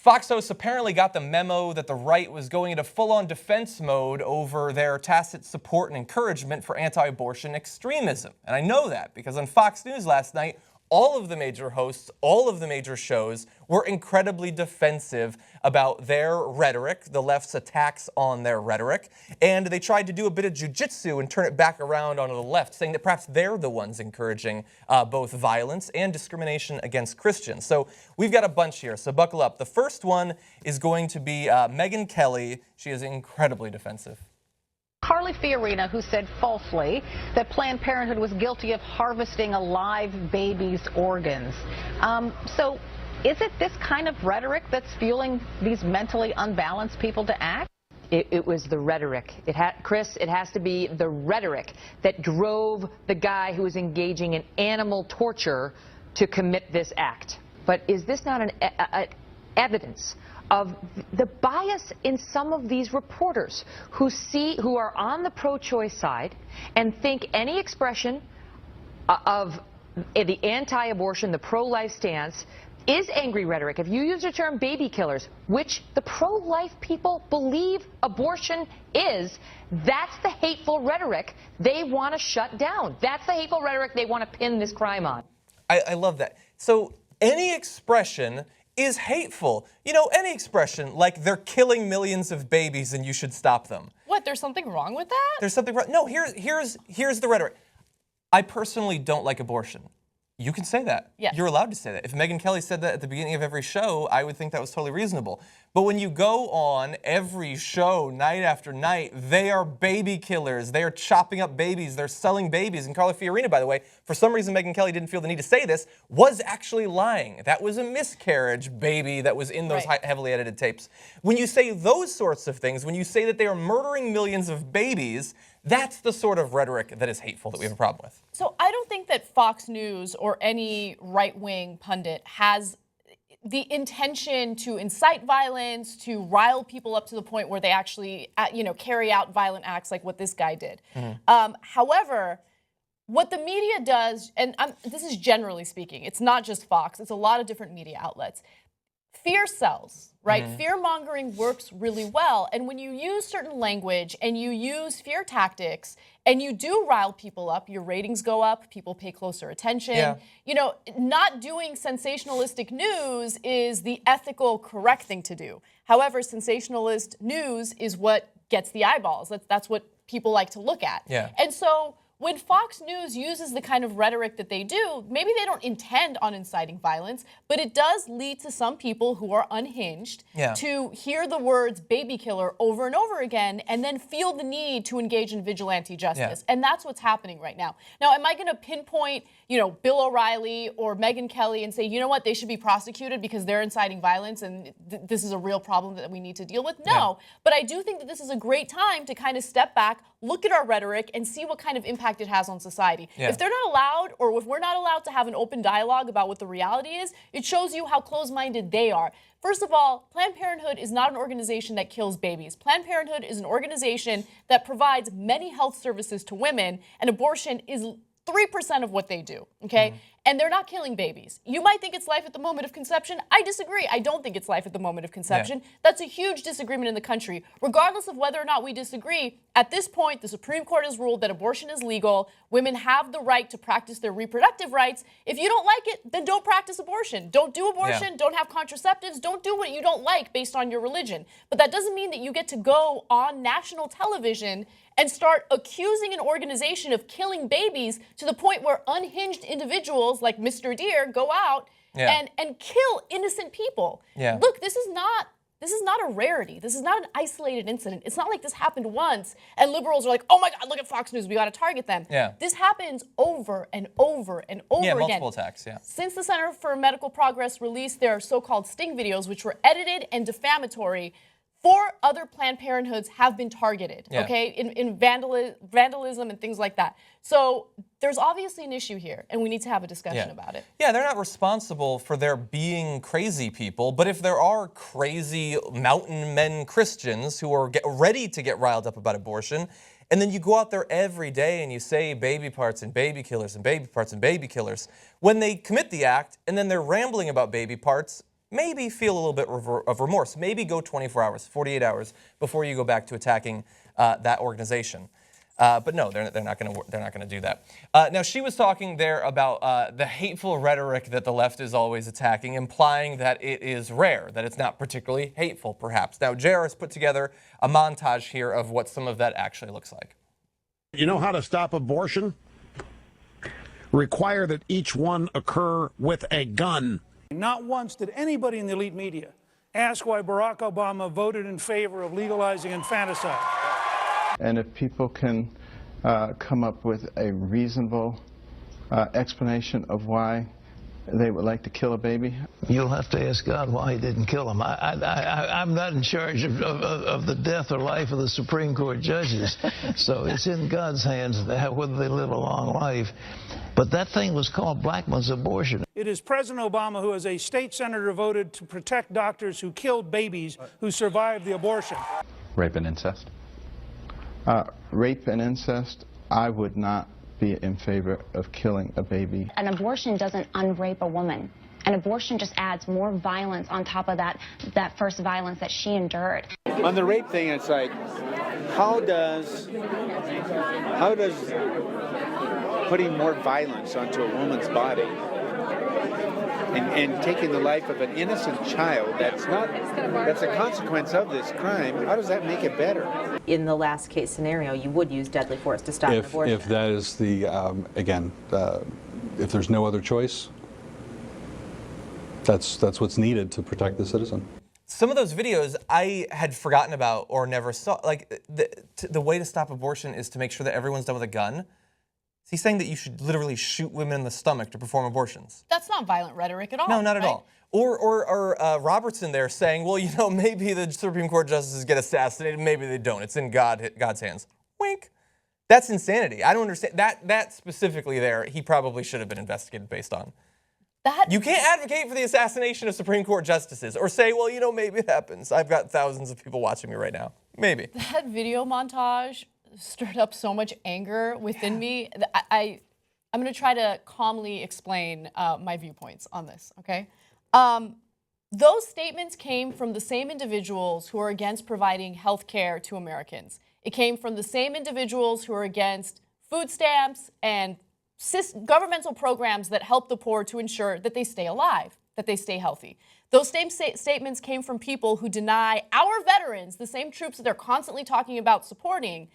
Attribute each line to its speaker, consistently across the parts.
Speaker 1: Fox hosts apparently got the memo that the right was going into full-on defense mode over their tacit support and encouragement for anti-abortion extremism. And I know that because on Fox News last night, all of the major hosts, all of the major shows were incredibly defensive about their rhetoric, the left's attacks on their rhetoric, and they tried to do a bit of jujitsu and turn it back around onto the left, saying that perhaps they're the ones encouraging both violence and discrimination against Christians. So we've got a bunch here, so buckle up. The first one is going to be Megyn Kelly. She is incredibly defensive.
Speaker 2: Carly Fiorina, who said falsely that Planned Parenthood was guilty of harvesting a live baby's organs. So is it this kind of rhetoric that's fueling these mentally unbalanced people to act?
Speaker 3: It was the rhetoric. Chris, it has to be the rhetoric that drove the guy who was engaging in animal torture to commit this act. But is this not an evidence of the bias in some of these reporters who are on the pro-choice side and think any expression of the anti-abortion, the pro-life stance is angry rhetoric? If you use the term baby killers, which the pro-life people believe abortion is, that's the hateful rhetoric they want to shut down. That's the hateful rhetoric they want to pin this crime on.
Speaker 1: I love that. So any expression is hateful. You know, any expression like they're killing millions of babies and you should stop them.
Speaker 4: What, there's something wrong with that?
Speaker 1: There's something wrong. No, here's the rhetoric. I personally don't like abortion. You can say that.
Speaker 4: Yeah.
Speaker 1: You're allowed to say that. If Megyn Kelly said that at the beginning of every show, I would think that was totally reasonable. But when you go on every show, night after night, they are baby killers. They are chopping up babies. They're selling babies. And Carly Fiorina, by the way, for some reason Megyn Kelly didn't feel the need to say this, was actually lying. That was a miscarriage baby that was in those heavily edited tapes. When you say those sorts of things, when you say that they are murdering millions of babies, that's the sort of rhetoric that is hateful that we have a problem with.
Speaker 4: So I don't think that Fox News or any right-wing pundit has the intention to incite violence, to rile people up to the point where they actually, carry out violent acts like what this guy did. However, what the media does, and this is generally speaking, it's not just Fox, it's a lot of different media outlets. Fear sells, right? Fear-mongering works really well. And when you use certain language and you use fear tactics and you do rile people up, your ratings go up, people pay closer attention.
Speaker 1: Yeah.
Speaker 4: You know, not doing sensationalistic news is the ethical correct thing to do. However, sensationalist news is what gets the eyeballs. That's what people like to look at.
Speaker 1: Yeah.
Speaker 4: And so when Fox News uses the kind of rhetoric that they do, maybe they don't intend on inciting violence, but it does lead to some people who are unhinged to hear the words baby killer over and over again and then feel the need to engage in vigilante justice. And that's what's happening right now. Now, am I going to pinpoint, Bill O'Reilly or Megyn Kelly and say, you know what, they should be prosecuted because they're inciting violence and this is a real problem that we need to deal with? No, but I do think that this is a great time to kind of step back, look at our rhetoric and see what kind of impact it has on society. If they're not allowed, or if we're not allowed to have an open dialogue about what the reality is, it shows you how close-minded they are. First of all, Planned Parenthood is not an organization that kills babies. Planned Parenthood is an organization that provides many health services to women, and abortion is 3% of what they do, okay? And they're not killing babies. You might think it's life at the moment of conception. I disagree. I don't think it's life at the moment of conception. That's a huge disagreement in the country. Regardless of whether or not we disagree, at this point, the Supreme Court has ruled that abortion is legal. Women have the right to practice their reproductive rights. If you don't like it, then don't practice abortion. Don't do abortion. Don't have contraceptives. Don't do what you don't like based on your religion. But that doesn't mean that you get to go on national television and start accusing an organization of killing babies to the point where unhinged individuals like Mr. Deer go out and kill innocent people. Look, this is not a rarity. This is not an isolated incident. It's not like this happened once and liberals are like, oh my God, look at Fox News, we got to target them. This happens over and over and over again.
Speaker 1: Multiple attacks,
Speaker 4: Since the Center for Medical Progress released their so-called sting videos, which were edited and defamatory, 4 other Planned Parenthoods have been targeted, okay, in vandalism and things like that. So there's obviously an issue here, and we need to have a discussion about it.
Speaker 1: Yeah, they're not responsible for there being crazy people, but if there are crazy mountain men Christians who are ready to get riled up about abortion, and then you go out there every day and you say baby parts and baby killers and baby parts and baby killers, when they commit the act and then they're rambling about baby parts, maybe feel a little bit of remorse. Maybe go 24 hours, 48 hours before you go back to attacking that organization. But no, they're not going to do that. Now, she was talking there about the hateful rhetoric that the left is always attacking, implying that it is rare, that it's not particularly hateful, perhaps. Now, JR has put together a montage here of what some of that actually looks like.
Speaker 5: You know how to stop abortion? Require that each one occur with a gun.
Speaker 6: Not once did anybody in the elite media ask why Barack Obama voted in favor of legalizing infanticide.
Speaker 7: And if people can come up with a reasonable explanation of why they would like to kill a baby.
Speaker 8: You'll have to ask God why he didn't kill him. I'm not in charge of the death or life of the Supreme Court judges, so it's in God's hands whether they live a long life. But that thing was called Blackmun's abortion.
Speaker 6: It is President Obama who, as a state senator, voted to protect doctors who killed babies who survived the abortion.
Speaker 9: Rape and incest?
Speaker 7: Rape and incest, I would not be in favor of killing a baby.
Speaker 10: An abortion doesn't unrape a woman. An abortion just adds more violence on top of that first violence that she endured.
Speaker 11: On the rape thing, it's like, how does putting more violence onto a woman's body and taking the life of an innocent child that's a consequence of this crime, how does that make it better?
Speaker 12: In the last case scenario, you would use deadly force to stop an abortion.
Speaker 9: If that is the, if there's no other choice, that's what's needed to protect the citizen.
Speaker 1: Some of those videos I had forgotten about or never saw. Like, the way to stop abortion is to make sure that everyone's done with a gun. He's saying that you should literally shoot women in the stomach to perform abortions.
Speaker 4: That's not violent rhetoric at all.
Speaker 1: No, not at all. Or Robertson there saying, well, you know, maybe the Supreme Court justices get assassinated, maybe they don't. It's in God's hands. Wink. That's insanity. I don't understand. That specifically there, he probably should have been investigated based on. You can't advocate for the assassination of Supreme Court justices or say, well, you know, maybe it happens. I've got thousands of people watching me right now. Maybe.
Speaker 4: That video montage stirred up so much anger within me. I'm going to try to calmly explain my viewpoints on this, okay? Those statements came from the same individuals who are against providing health care to Americans. It came from the same individuals who are against food stamps and governmental programs that help the poor to ensure that they stay alive, that they stay healthy. Those same statements came from people who deny our veterans, the same troops that they're constantly talking about supporting,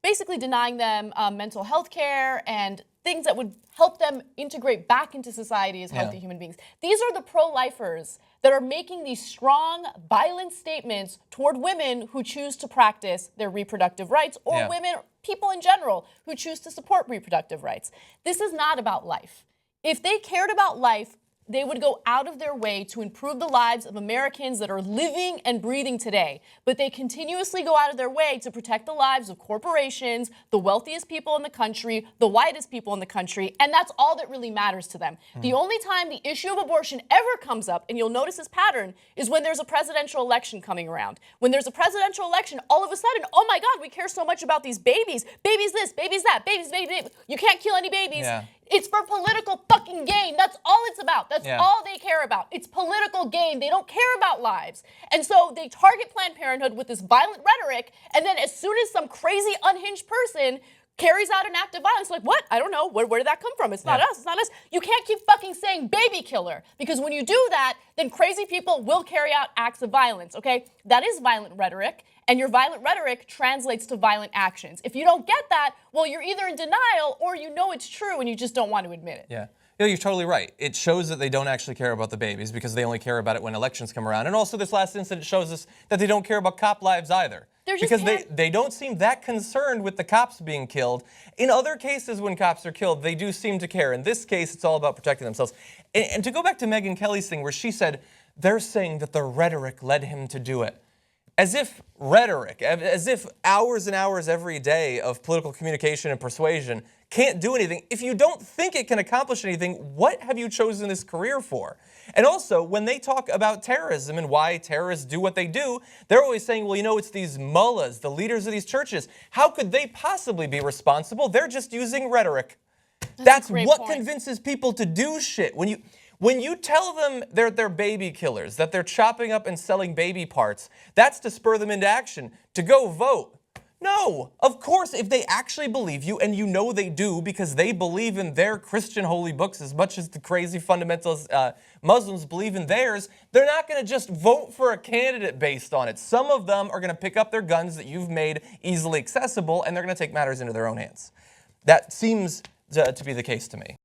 Speaker 4: basically denying them mental health care and things that would help them integrate back into society as healthy human beings. These are the pro-lifers that are making these strong, violent statements toward women who choose to practice their reproductive rights, or women, people in general, who choose to support reproductive rights. This is not about life. If they cared about life, they would go out of their way to improve the lives of Americans that are living and breathing today. But they continuously go out of their way to protect the lives of corporations, the wealthiest people in the country, the whitest people in the country, and that's all that really matters to them. The only time the issue of abortion ever comes up, and you'll notice this pattern, is when there's a presidential election coming around. When there's a presidential election, all of a sudden, oh my God, we care so much about these babies. Babies this, babies that, babies. You can't kill any babies. It's for political fucking gain. That's all it's about. That's all they care about. It's political gain. They don't care about lives. And so they target Planned Parenthood with this violent rhetoric, and then as soon as some crazy unhinged person carries out an act of violence, like, what? I don't know. Where did that come from? It's not us. It's not us. You can't keep fucking saying baby killer, because when you do that, then crazy people will carry out acts of violence, okay? That is violent rhetoric, and your violent rhetoric translates to violent actions. If you don't get that, well, you're either in denial or you know it's true and you just don't want to admit it.
Speaker 1: Yeah, you're totally right. It shows that they don't actually care about the babies because they only care about it when elections come around. And also this last incident shows us that they don't care about cop lives either. Because they don't seem that concerned with the cops being killed. In other cases when cops are killed, they do seem to care. In this case, it's all about protecting themselves. And to go back to Megyn Kelly's thing where she said, they're saying that the rhetoric led him to do it. As if rhetoric, as if hours and hours every day of political communication and persuasion can't do anything. If you don't think it can accomplish anything, what have you chosen this career for? And also, when they talk about terrorism and why terrorists do what they do, they're always saying, well, you know, it's these mullahs, the leaders of these churches. How could they possibly be responsible? They're just using rhetoric. That's what convinces people to do shit. When you tell them they're baby killers, that they're chopping up and selling baby parts, that's to spur them into action, to go vote. No, of course, if they actually believe you, and you know they do because they believe in their Christian holy books as much as the crazy fundamentalist Muslims believe in theirs, they're not going to just vote for a candidate based on it. Some of them are going to pick up their guns that you've made easily accessible, and they're going to take matters into their own hands. That seems to be the case to me.